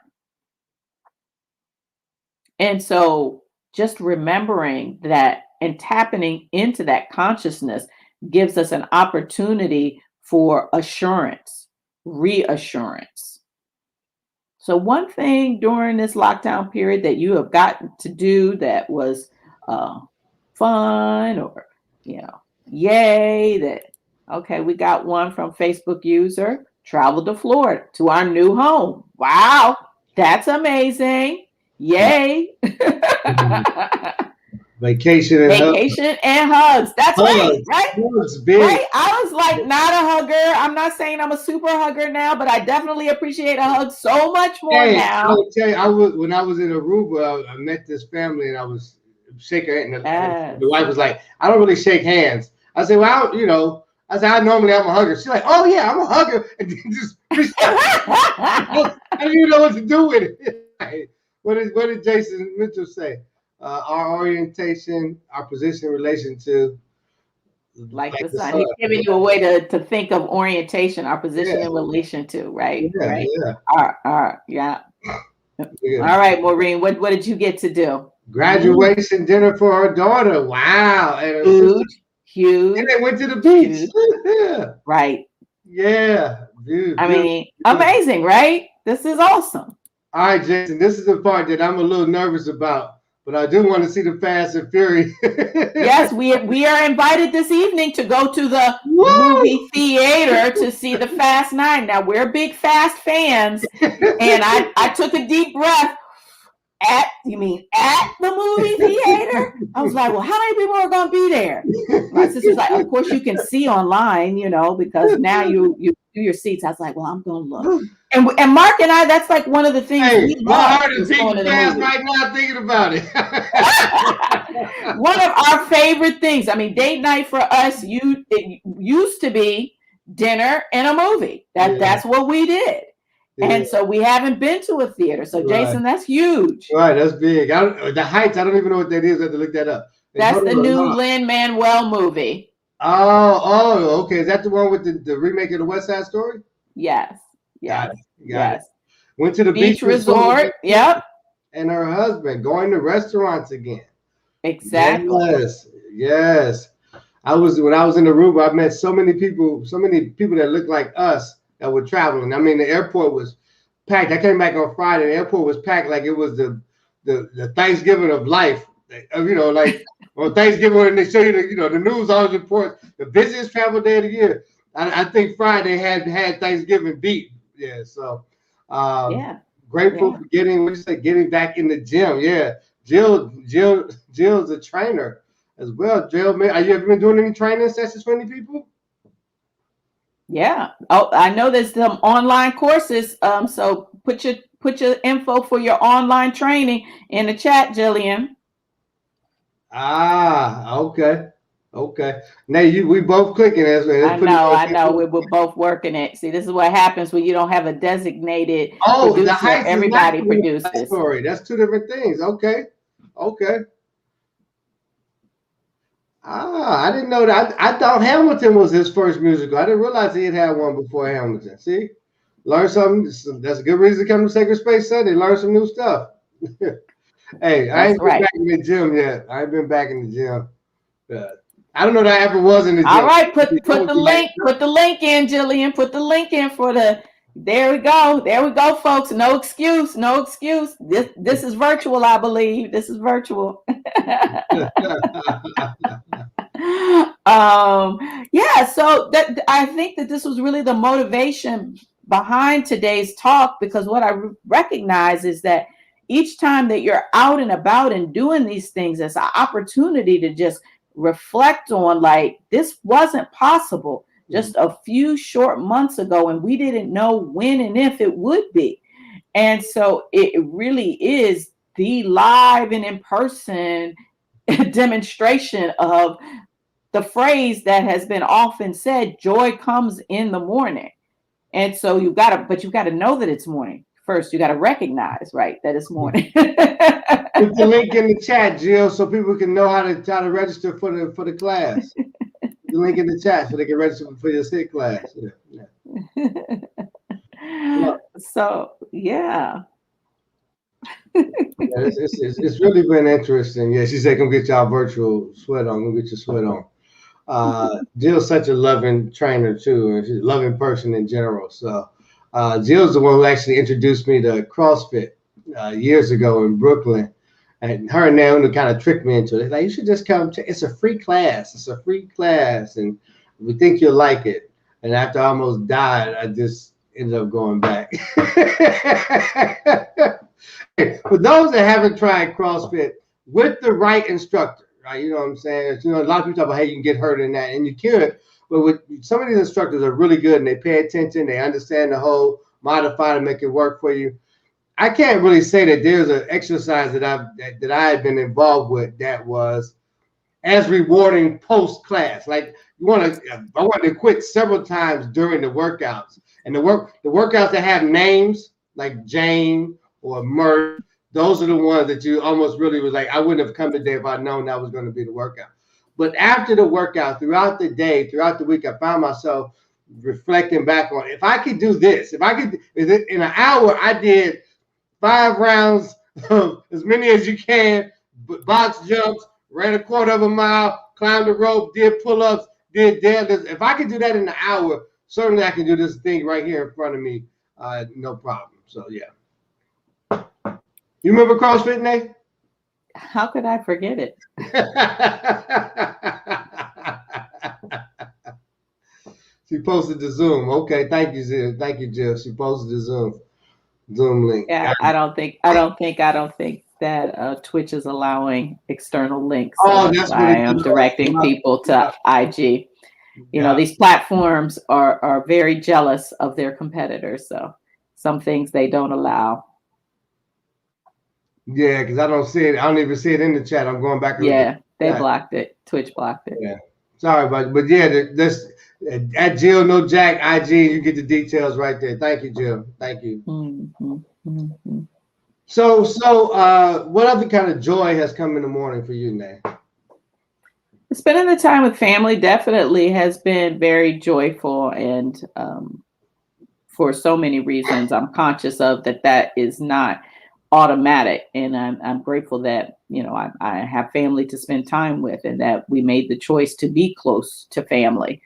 And so just remembering that and tapping into that consciousness gives us an opportunity for assurance, reassurance. So one thing during this lockdown period that you have gotten to do that was fun, or, yay, that, okay, we got one from Facebook user, traveled to Florida to our new home. Wow, that's amazing. Yay. Vacation and hugs. That's right. Hugs, big. Right. I was like not a hugger. I'm not saying I'm a super hugger now, but I definitely appreciate a hug so much more now. I will tell you, when I was in Aruba, I met this family and I was shaking her hand, and the wife was like, I don't really shake hands. I said, well, I said, I normally I'm a hugger. She's like, oh yeah, I'm a hugger. And just I didn't even know what to do with it. What did Jason Mitchell say? Our orientation, our position in relation to like the sun. He's giving you a way to think of orientation, our position in relation to, right? Yeah, right. Yeah. All right, Maureen, what did you get to do? Graduation dinner for her daughter. Wow. And huge. And they went to the beach. Yeah. Right. Yeah, dude. I mean, amazing, right? This is awesome. All right, Jason, this is the part that I'm a little nervous about, but I do want to see the Fast and Furious. Yes, we are invited this evening to go to the movie theater to see the Fast 9. Now, we're big Fast fans, and I took a deep breath. At the movie theater? I was like, well, how many people are going to be there? My sister's like, of course you can see online, because now you do your seats. I was like, well, I'm going to look. And Mark and I, that's like one of the things we my heart is beating fast right now thinking about it. One of our favorite things. I mean, date night for us, it used to be dinner and a movie. That's what we did. Yeah. And so we haven't been to a theater. So Jason, that's huge. Right, that's big. The Heights, I don't even know what that is. I have to look that up. That's the new Lin-Manuel movie. Oh, okay. Is that the one with the remake of the West Side Story? Yes. Got it. Went to the beach resort. Yep. And her husband going to restaurants again. Exactly. Yes. When I was in Aruba, I met so many people that looked like us that were traveling. I mean, the airport was packed. I came back on Friday. The airport was packed like it was the Thanksgiving of life. Like on Thanksgiving when they show you the news always reports the busiest travel day of the year. I think Friday had Thanksgiving beat. Yeah. So grateful for getting back in the gym. Yeah. Jill's a trainer as well. Jill, have you ever been doing any training sessions for any people? Yeah. Oh, I know there's some online courses. So put your info for your online training in the chat, Jillian. Okay. Now we both clicking as well. I know. We're both working it. See, this is what happens when you don't have a designated producer. The Heights everybody produces. Story. That's two different things. Okay. I didn't know that. I thought Hamilton was his first musical. I didn't realize he had one before Hamilton. See, learn something. That's a good reason to come to Sacred Space Sunday. Learn some new stuff. Hey, I That's ain't been right. back in the gym yet. I ain't been back in the gym. I don't know that I ever was in the gym. All right, put the link in, Jillian. Put the link in for the. There we go, folks. No excuse. This is virtual, I believe. This is virtual. Yeah, so that I think that this was really the motivation behind today's talk, because what I recognize is that each time that you're out and about and doing these things, it's an opportunity to just reflect on, like, this wasn't possible just a few short months ago, and we didn't know when and if it would be. And so it really is the live and in person demonstration of the phrase that has been often said, joy comes in the morning. And so you've got to know that it's morning. First, you got to recognize, right, that it's morning. Put the link in the chat, Jill, so people can know how to register for the class. The link in the chat so they can register for your SIT class. Yeah. So yeah. It's really been interesting. Yeah, she said, "Come get y'all virtual sweat on. Come get your sweat on." Jill's such a loving trainer too, and she's a loving person in general. So, Jill's the one who actually introduced me to CrossFit years ago in Brooklyn, and her and Neonu kind of tricked me into it. Like, you should just come. It's a free class. It's a free class, and we think you'll like it. And after I almost died, I just ended up going back. For those that haven't tried CrossFit with the right instructor, right? You know what I'm saying? You know, a lot of people talk about, hey, you can get hurt in that, and you could. But with some of these instructors are really good, and they pay attention. They understand the whole modify to make it work for you. I can't really say that there's an exercise that I had been involved with that was as rewarding post class. Like, I want to quit several times during the workouts, and the workouts that have names like Jane or Mert, those are the ones that you almost really was like, I wouldn't have come today if I'd known that was going to be the workout. But after the workout, throughout the day, throughout the week, I found myself reflecting back on, if I could do this, in an hour, I did 5 rounds of as many as you can, box jumps, ran a quarter of a mile, climbed the rope, did pull-ups, did deadlifts. If I could do that in an hour, certainly I can do this thing right here in front of me, no problem. So, yeah. You remember CrossFit, Nate? How could I forget it? She posted the Zoom. Okay, thank you, Jill. Thank you, Jill. She posted the Zoom link. Yeah, I don't think that Twitch is allowing external links. So that's why I am directing people to IG. You know, these platforms are very jealous of their competitors, so some things they don't allow. Yeah, because I don't see it. I don't even see it in the chat. I'm going back. Yeah, they blocked it. Twitch blocked it. Yeah, sorry, but yeah, this at Jill No Jack IG. You get the details right there. Thank you, Jill. Thank you. Mm-hmm. Mm-hmm. So, what other kind of joy has come in the morning for you, Nay? Spending the time with family definitely has been very joyful, and for so many reasons, I'm conscious of that is not automatic, and I'm grateful that, you know, I have family to spend time with, and that we made the choice to be close to family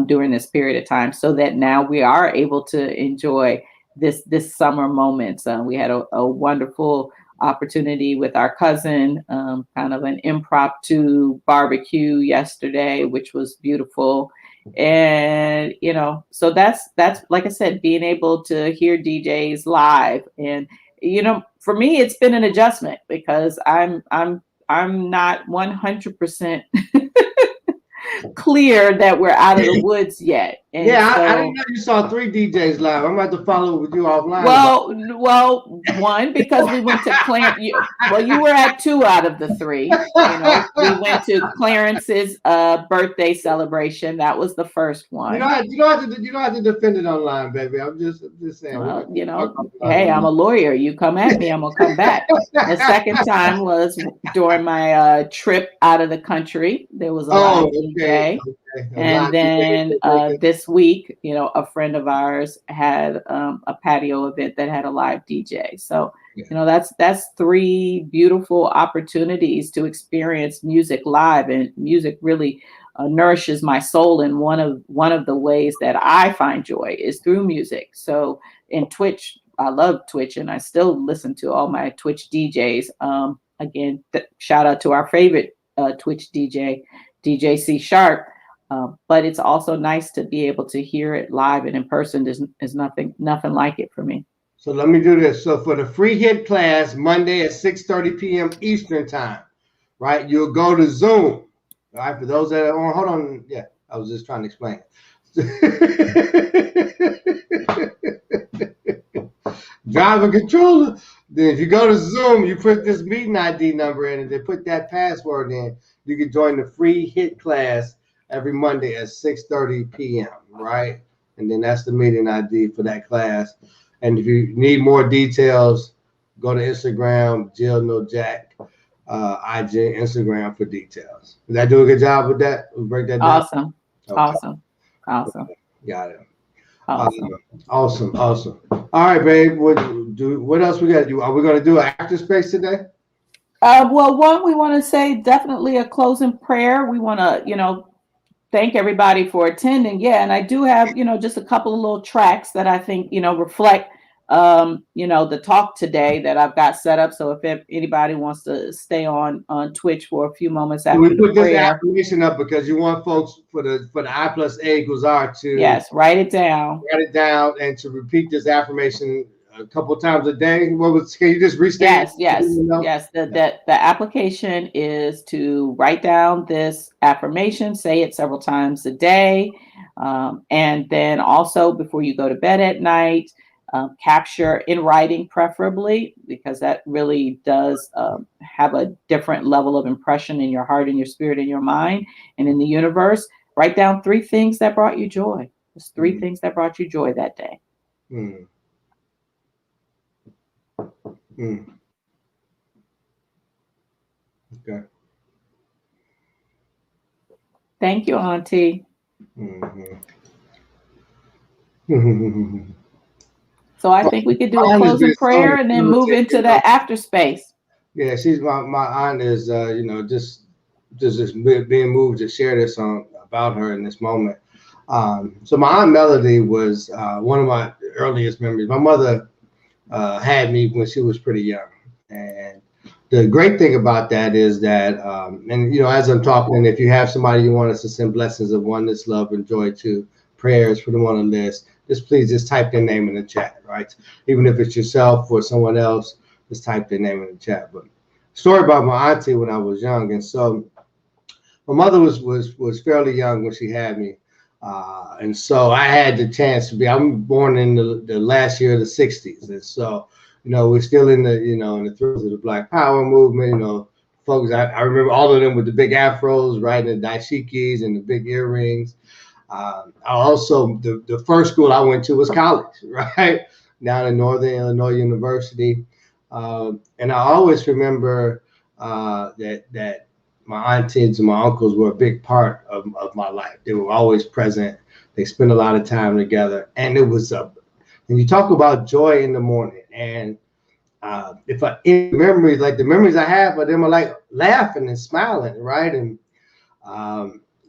during this period of time, so that now we are able to enjoy this summer moments. We had a wonderful opportunity with our cousin, kind of an impromptu barbecue yesterday, which was beautiful. And, you know, so that's like I said, being able to hear DJs live. And, you know, for me, it's been an adjustment, because I'm not 100% clear that we're out of the woods yet. And Yeah, so, I didn't know you saw 3 DJs live. I'm about to follow with you offline. well, one, because we went to you were at 2 out of the 3. We went to Clarence's birthday celebration. That was the first one. You don't have to defend it online, baby. I'm just saying. Well, hey, I'm a lawyer. You come at me, I'm gonna come back. The second time was during my trip out of the country. There was a live DJ. And then this week, a friend of ours had a patio event that had a live DJ. So, that's 3 beautiful opportunities to experience music live, and music really nourishes my soul. And one of the ways that I find joy is through music. So in Twitch, I love Twitch, and I still listen to all my Twitch DJs. Again, shout out to our favorite Twitch DJ, DJ C Sharp. But it's also nice to be able to hear it live and in person. There's nothing like it for me. So let me do this. So for the free hit class, Monday at 6:30 p.m. Eastern time, right? You'll go to Zoom. All right, for those that are on, hold on. Yeah, I was just trying to explain it. Drive a controller. Then if you go to Zoom, you put this meeting ID number in, and they put that password in. You can join the free hit class every Monday at 6:30 p.m., right? And then that's the meeting ID for that class. And if you need more details, go to Instagram, Jill No Jack, IG, Instagram for details. Did I do a good job with that? We'll break that down. Awesome. Okay. Awesome. Got it. Awesome. Awesome. All right, babe. What else we got to do? Are we going to do an after space today? Well, one, we want to say definitely a closing prayer. We want to, thank everybody for attending. Yeah, and I do have, just a couple of little tracks that I think, reflect, the talk today that I've got set up. So if anybody wants to stay on Twitch for a few moments after we put the prayer, this affirmation up because you want folks for the I+A=R to write it down and to repeat this affirmation a couple times a day. Can you just restate? Yes. The application is to write down this affirmation, say it several times a day, and then also before you go to bed at night, capture in writing, preferably, because that really does have a different level of impression in your heart and your spirit and your mind and in the universe. Write down 3 things that brought you joy. Just 3 things that brought you joy that day. Okay. Thank you, Auntie. So I think we could do a closing prayer and then move into that after space. Yeah, she's my aunt is just being moved to share this about her in this moment. So my Aunt Melody was one of my earliest memories. My mother had me when she was pretty young, and the great thing about that is that, as I'm talking, if you have somebody you want us to send blessings of oneness, love, and joy to, prayers for them on the list, just type their name in the chat, right? Even if it's yourself or someone else, just type their name in the chat. But story about my auntie when I was young, and so my mother was fairly young when she had me, and so I had the chance to be. I'm born in the last year of the '60s, and so. We're still in the throes of the Black Power movement. Folks, I remember all of them with the big afros, right, and the dashikis and the big earrings. Also, the first school I went to was college, right, down in Northern Illinois University. And I always remember that my aunties and my uncles were a big part of my life. They were always present. They spent a lot of time together, and it was and you talk about joy in the morning, and in memories, like the memories I have of them are like laughing and smiling, right? And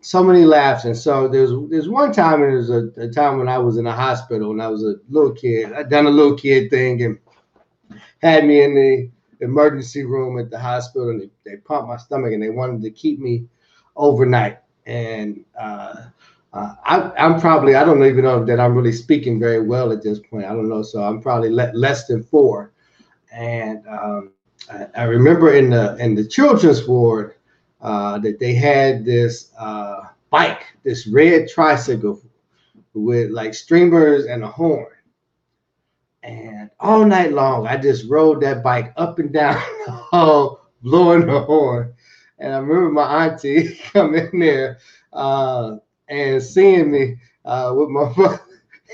so many laughs. And so there's one time, and there's a time when I was in a hospital and I was a little kid. I'd done a little kid thing and had me in the emergency room at the hospital, and they pumped my stomach and they wanted to keep me overnight. And I'm probably, I don't even know that I'm really speaking very well at this point. I don't know. So I'm probably less than 4. And I remember in the children's ward that they had this bike, this red tricycle with like streamers and a horn. And all night long, I just rode that bike up and down the hall, blowing the horn. And I remember my auntie coming in there and seeing me with my mother.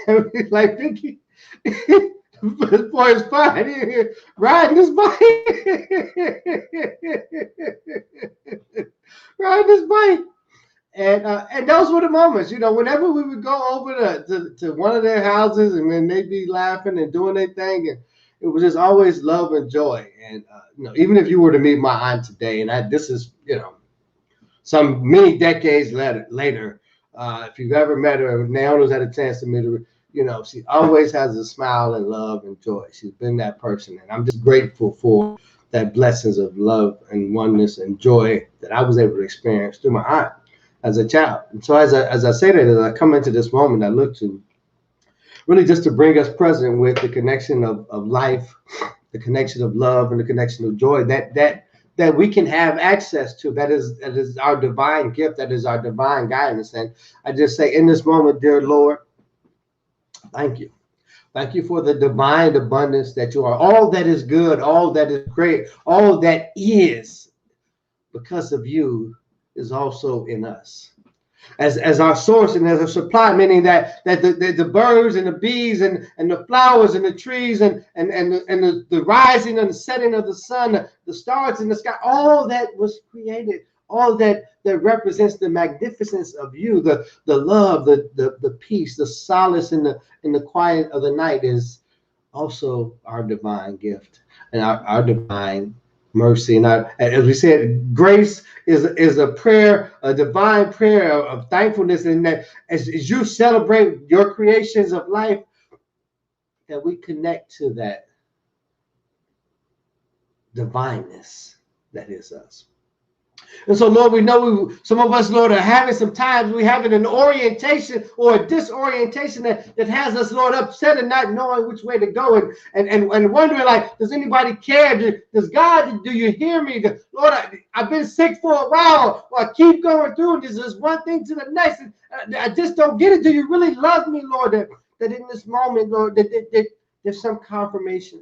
And he's like, Vicky, this boy is fine here riding this bike. Riding this bike. And those were the moments, whenever we would go over to one of their houses and then they'd be laughing and doing their thing. And it was just always love and joy. And, even if you were to meet my aunt today, and this is, some many decades later, if you've ever met her, Neonu's had a chance to meet her, she always has a smile and love and joy. She's been that person. And I'm just grateful for that blessings of love and oneness and joy that I was able to experience through my aunt as a child. And so as I say that, as I come into this moment, I look to really just to bring us present with the connection of life, the connection of love, and the connection of joy that we can have access to. That is our divine gift. That is our divine guidance. And I just say in this moment, dear Lord, thank you. Thank you for the divine abundance that you are. All that is good, all that is great, all that is because of you is also in us as our source and as a supply, meaning that the birds and the bees and the flowers and the trees and the rising and the setting of the sun, the stars in the sky, all that was created, all that represents the magnificence of you, the love, the peace, the solace in the quiet of the night is also our divine gift and our divine mercy. And as we said, grace is a prayer, a divine prayer of thankfulness, and that as you celebrate your creations of life, that we connect to that divineness that is us. And so, Lord, we know some of us, Lord, are having some times we're having an orientation or a disorientation that has us, Lord, upset and not knowing which way to go and wondering, like, does anybody care? Does God, do you hear me? Lord, I've been sick for a while, or I keep going through this. There's one thing to the next. And I just don't get it. Do you really love me, Lord? That in this moment, Lord, that there's some confirmation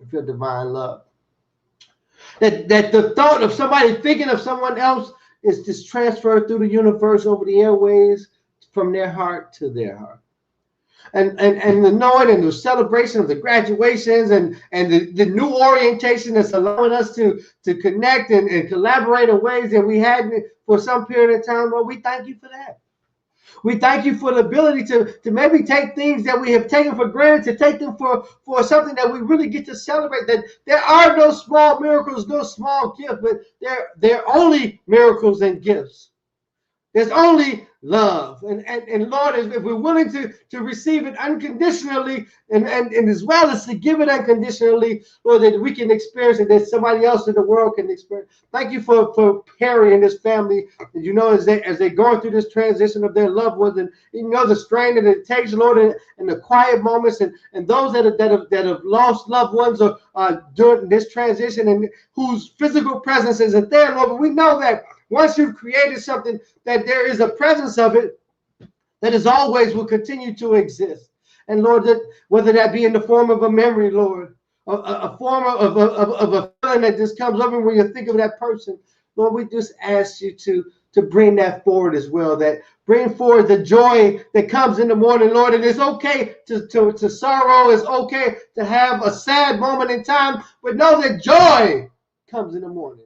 of your divine love. That the thought of somebody thinking of someone else is just transferred through the universe over the airways from their heart to their heart. And the knowing and the celebration of the graduations and the new orientation that's allowing us to connect and collaborate in ways that we hadn't for some period of time. Well, we thank you for that. We thank you for the ability to maybe take things that we have taken for granted, to take them for something that we really get to celebrate. That there are no small miracles, no small gifts, but they're only miracles and gifts. There's only love. And Lord, if we're willing to receive it unconditionally and as well as to give it unconditionally, Lord, that we can experience it, that somebody else in the world can experience. Thank you for Perry and his family. And as they're going through this transition of their loved ones, and the strain that it takes, Lord, and the quiet moments, and those that have lost loved ones or during this transition and whose physical presence isn't there, Lord, but we know that once you've created something, that there is a presence of it that is always will continue to exist. And Lord, that whether that be in the form of a memory, Lord, a form of a feeling that just comes over when you think of that person, Lord, we just ask you to bring that forward as well, that bring forward the joy that comes in the morning, Lord. And it's okay to sorrow. It's okay to have a sad moment in time, but know that joy comes in the morning.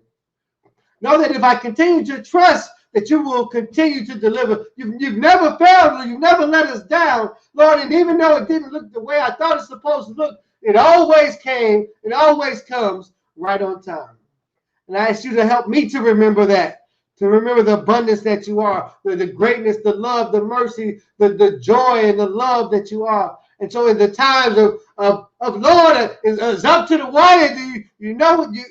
Know that if I continue to trust that you will continue to deliver. You've never failed. You've never let us down, Lord. And even though it didn't look the way I thought it's supposed to look, it always came. It always comes right on time. And I ask you to help me to remember that, to remember the abundance that you are, the greatness, the love, the mercy, the joy and the love that you are. And so in the times of Lord, it's up to the wire.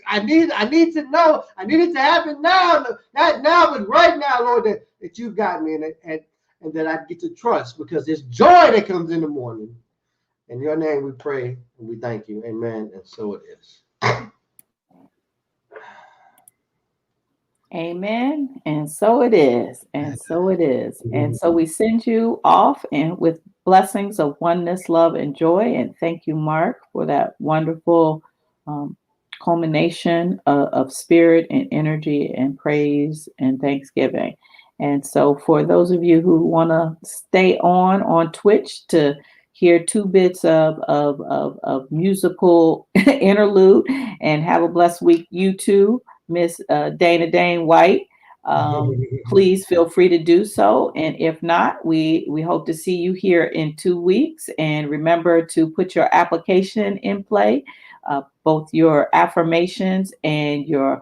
I need to know. I need it to happen now. Not now, but right now, Lord, that you've got me and that I get to trust, because there's joy that comes in the morning. In your name we pray and we thank you. Amen. And so it is. Amen. And so it is. And so it is. And so we send you off and with blessings of oneness, love, and joy. And thank you, Mark, for that wonderful um, culmination of spirit and energy and praise and thanksgiving. And so for those of you who want to stay on Twitch to hear two bits of musical interlude and have a blessed week, you too. Miss Dana Dane White. Please feel free to do so. And if not, we hope to see you here in 2 weeks. And remember to put your application in play, both your affirmations and your